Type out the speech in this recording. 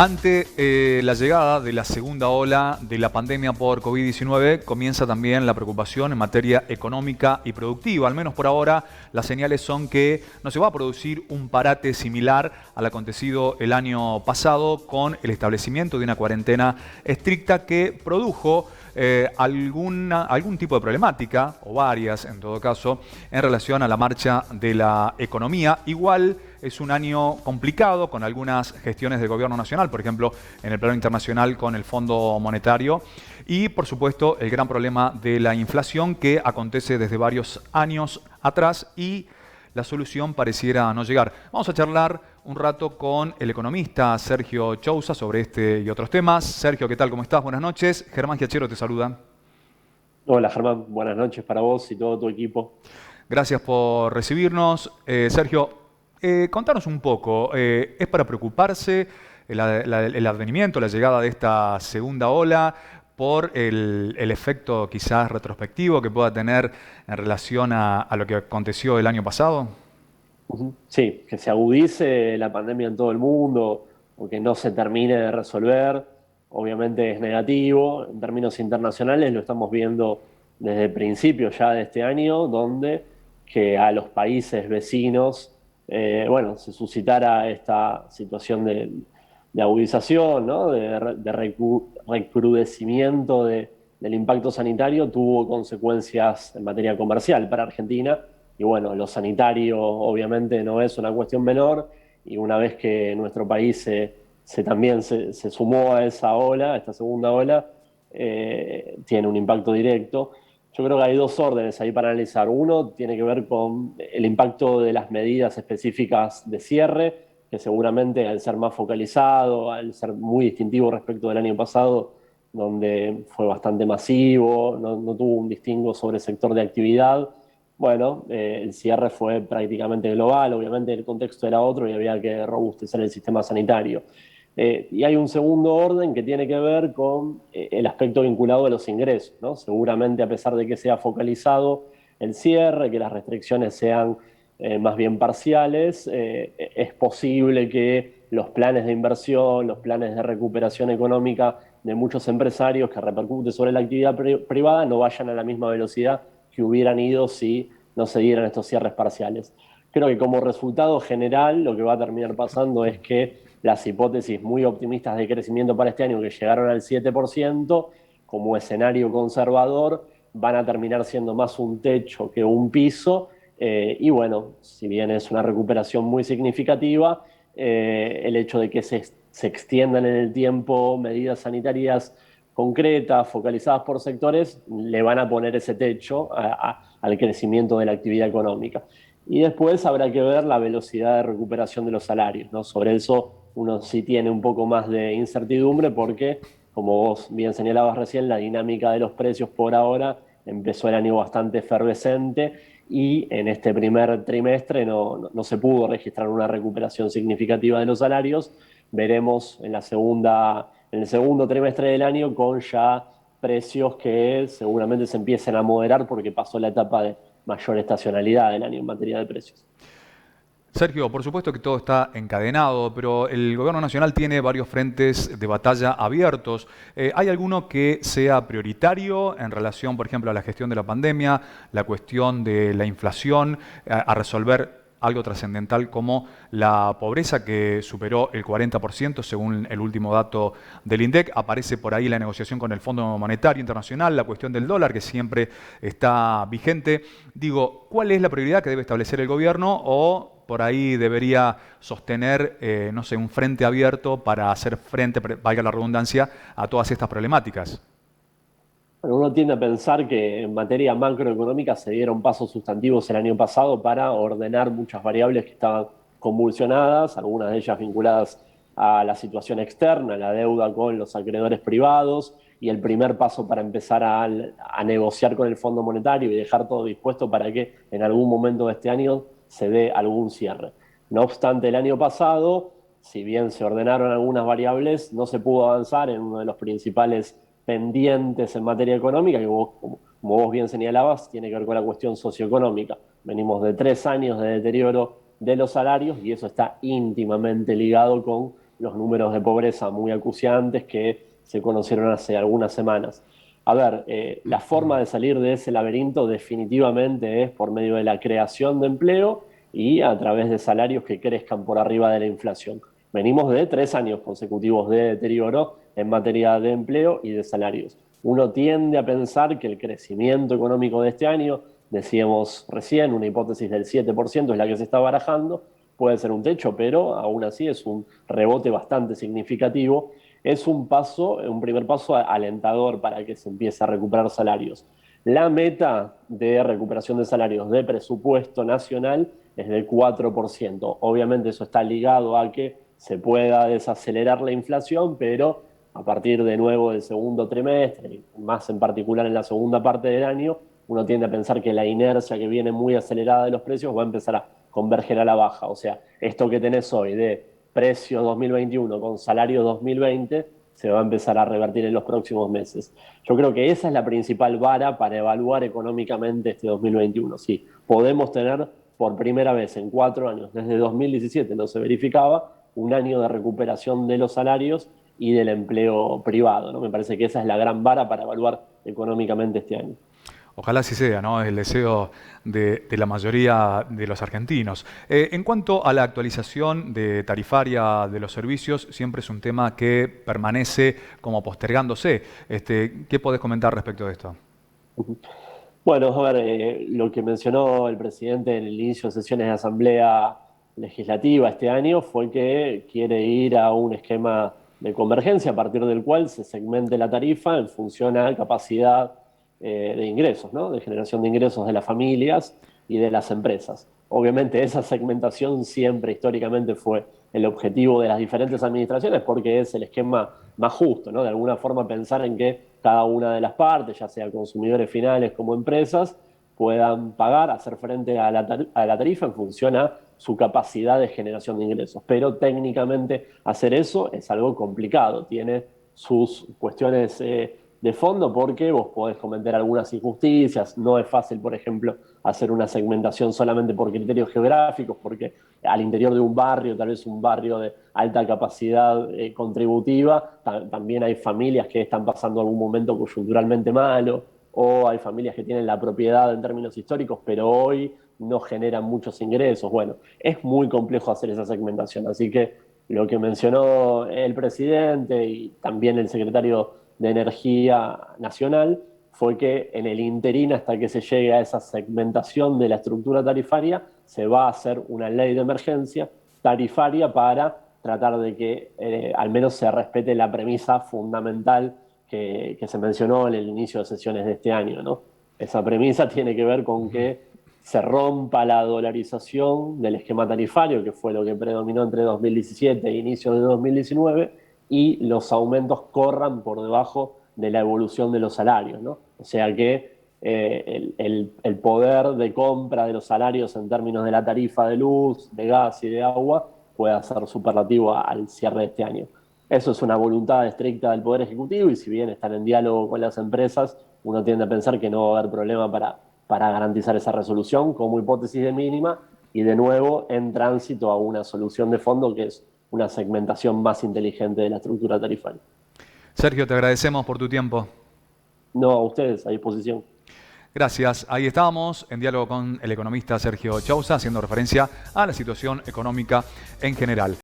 Ante la llegada de la segunda ola de la pandemia por COVID-19, comienza también la preocupación en materia económica y productiva. Al menos por ahora, las señales son que no se va a producir un parate similar al acontecido el año pasado con el establecimiento de una cuarentena estricta que produjo algún tipo de problemática, o varias en todo caso, en relación a la marcha de la economía. Igual es un año complicado con algunas gestiones del gobierno nacional, por ejemplo, en el plano internacional con el Fondo Monetario y, por supuesto, el gran problema de la inflación que acontece desde varios años atrás y la solución pareciera no llegar. Vamos a charlar un rato con el economista Sergio Chousa sobre este y otros temas. Sergio, ¿qué tal? ¿Cómo estás? Buenas noches. Germán Giachero te saluda. Hola Germán, buenas noches para vos y todo tu equipo. Gracias por recibirnos. Sergio, contanos un poco, ¿es para preocuparse el advenimiento, la llegada de esta segunda ola por el efecto quizás retrospectivo que pueda tener en relación a lo que aconteció el año pasado? Ujú. Sí, que se agudice la pandemia en todo el mundo o que no se termine de resolver, obviamente es negativo. En términos internacionales lo estamos viendo desde el principio ya de este año, donde que a los países vecinos, bueno, se suscitara esta situación de agudización, ¿no? De recrudecimiento del impacto sanitario, tuvo consecuencias en materia comercial para Argentina. Y bueno, lo sanitario obviamente no es una cuestión menor, y una vez que nuestro país también se sumó a esa ola, a esta segunda ola, tiene un impacto directo. Yo creo que hay dos órdenes ahí para analizar. Uno tiene que ver con el impacto de las medidas específicas de cierre, que seguramente al ser más focalizado, al ser muy distintivo respecto del año pasado, donde fue bastante masivo, no tuvo un distingo sobre el sector de actividad. Bueno, el cierre fue prácticamente global, obviamente el contexto era otro y había que robustecer el sistema sanitario. Y hay un segundo orden que tiene que ver con el aspecto vinculado a los ingresos, ¿no? Seguramente, a pesar de que sea focalizado el cierre, que las restricciones sean más bien parciales, es posible que los planes de inversión, los planes de recuperación económica de muchos empresarios que repercute sobre la actividad privada no vayan a la misma velocidad que hubieran ido si no se dieran estos cierres parciales. Creo que como resultado general lo que va a terminar pasando es que las hipótesis muy optimistas de crecimiento para este año, que llegaron al 7% como escenario conservador, van a terminar siendo más un techo que un piso. Y bueno, si bien es una recuperación muy significativa, el hecho de que se extiendan en el tiempo medidas sanitarias concretas, focalizadas por sectores, le van a poner ese techo al crecimiento de la actividad económica. Y después habrá que ver la velocidad de recuperación de los salarios, ¿no? Sobre eso uno sí tiene un poco más de incertidumbre porque, como vos bien señalabas recién, la dinámica de los precios por ahora empezó el año bastante efervescente y en este primer trimestre no se pudo registrar una recuperación significativa de los salarios. Veremos en el segundo trimestre del año con ya precios que seguramente se empiecen a moderar porque pasó la etapa de mayor estacionalidad del año en materia de precios. Sergio, por supuesto que todo está encadenado, pero el gobierno nacional tiene varios frentes de batalla abiertos. ¿Hay alguno que sea prioritario en relación, por ejemplo, a la gestión de la pandemia, la cuestión de la inflación, a resolver algo trascendental como la pobreza que superó el 40% según el último dato del INDEC? Aparece por ahí la negociación con el Fondo Monetario Internacional, la cuestión del dólar que siempre está vigente. Digo, ¿cuál es la prioridad que debe establecer el gobierno o por ahí debería sostener, no sé, un frente abierto para hacer frente, valga la redundancia, a todas estas problemáticas? Bueno, uno tiende a pensar que en materia macroeconómica se dieron pasos sustantivos el año pasado para ordenar muchas variables que estaban convulsionadas, algunas de ellas vinculadas a la situación externa, la deuda con los acreedores privados, y el primer paso para empezar a negociar con el Fondo Monetario y dejar todo dispuesto para que en algún momento de este año se dé algún cierre. No obstante, el año pasado, si bien se ordenaron algunas variables, no se pudo avanzar en uno de los principales pendientes en materia económica, que como vos bien señalabas, tiene que ver con la cuestión socioeconómica. Venimos de 3 años de deterioro de los salarios y eso está íntimamente ligado con los números de pobreza muy acuciantes que se conocieron hace algunas semanas. A ver, la forma de salir de ese laberinto definitivamente es por medio de la creación de empleo y a través de salarios que crezcan por arriba de la inflación. Venimos de 3 años consecutivos de deterioro en materia de empleo y de salarios. Uno tiende a pensar que el crecimiento económico de este año, decíamos recién, una hipótesis del 7% es la que se está barajando, puede ser un techo, pero aún así es un rebote bastante significativo. Es un primer paso alentador para que se empiece a recuperar salarios. La meta de recuperación de salarios de presupuesto nacional es del 4%. Obviamente eso está ligado a que se pueda desacelerar la inflación, pero a partir de nuevo del segundo trimestre, más en particular en la segunda parte del año, uno tiende a pensar que la inercia que viene muy acelerada de los precios va a empezar a converger a la baja. O sea, esto que tenés hoy de precios 2021 con salario 2020 se va a empezar a revertir en los próximos meses. Yo creo que esa es la principal vara para evaluar económicamente este 2021. Sí, podemos tener por primera vez en 4 años, desde 2017 no se verificaba, un año de recuperación de los salarios y del empleo privado, ¿no? Me parece que esa es la gran vara para evaluar económicamente este año. Ojalá así sea, ¿no? Es el deseo de la mayoría de los argentinos. En cuanto a la actualización tarifaria de los servicios, siempre es un tema que permanece como postergándose. ¿Qué podés comentar respecto de esto? Bueno, a ver, lo que mencionó el presidente en el inicio de sesiones de Asamblea Legislativa este año fue que quiere ir a un esquema de convergencia a partir del cual se segmente la tarifa en función a capacidad de ingresos, ¿no? De generación de ingresos de las familias y de las empresas. Obviamente esa segmentación siempre históricamente fue el objetivo de las diferentes administraciones porque es el esquema más justo, ¿no? De alguna forma pensar en que cada una de las partes, ya sea consumidores finales como empresas, puedan pagar, hacer frente a la tarifa en función a su capacidad de generación de ingresos. Pero técnicamente hacer eso es algo complicado, tiene sus cuestiones de fondo porque vos podés cometer algunas injusticias, no es fácil, por ejemplo, hacer una segmentación solamente por criterios geográficos, porque al interior de un barrio, tal vez un barrio de alta capacidad contributiva, también hay familias que están pasando algún momento coyunturalmente malo, o hay familias que tienen la propiedad en términos históricos, pero hoy no generan muchos ingresos. Bueno, es muy complejo hacer esa segmentación, así que lo que mencionó el presidente y también el secretario de Energía Nacional fue que en el interín, hasta que se llegue a esa segmentación de la estructura tarifaria, se va a hacer una ley de emergencia tarifaria para tratar de que al menos se respete la premisa fundamental que se mencionó en el inicio de sesiones de este año, ¿no? Esa premisa tiene que ver con que se rompa la dolarización del esquema tarifario, que fue lo que predominó entre 2017 e inicios de 2019, y los aumentos corran por debajo de la evolución de los salarios, ¿no? O sea que el poder de compra de los salarios en términos de la tarifa de luz, de gas y de agua pueda ser superlativo al cierre de este año. Eso es una voluntad estricta del Poder Ejecutivo y si bien están en diálogo con las empresas, uno tiende a pensar que no va a haber problema para garantizar esa resolución como hipótesis de mínima y de nuevo en tránsito a una solución de fondo que es una segmentación más inteligente de la estructura tarifaria. Sergio, te agradecemos por tu tiempo. No, a ustedes, a disposición. Gracias. Ahí estábamos en diálogo con el economista Sergio Chauza, haciendo referencia a la situación económica en general.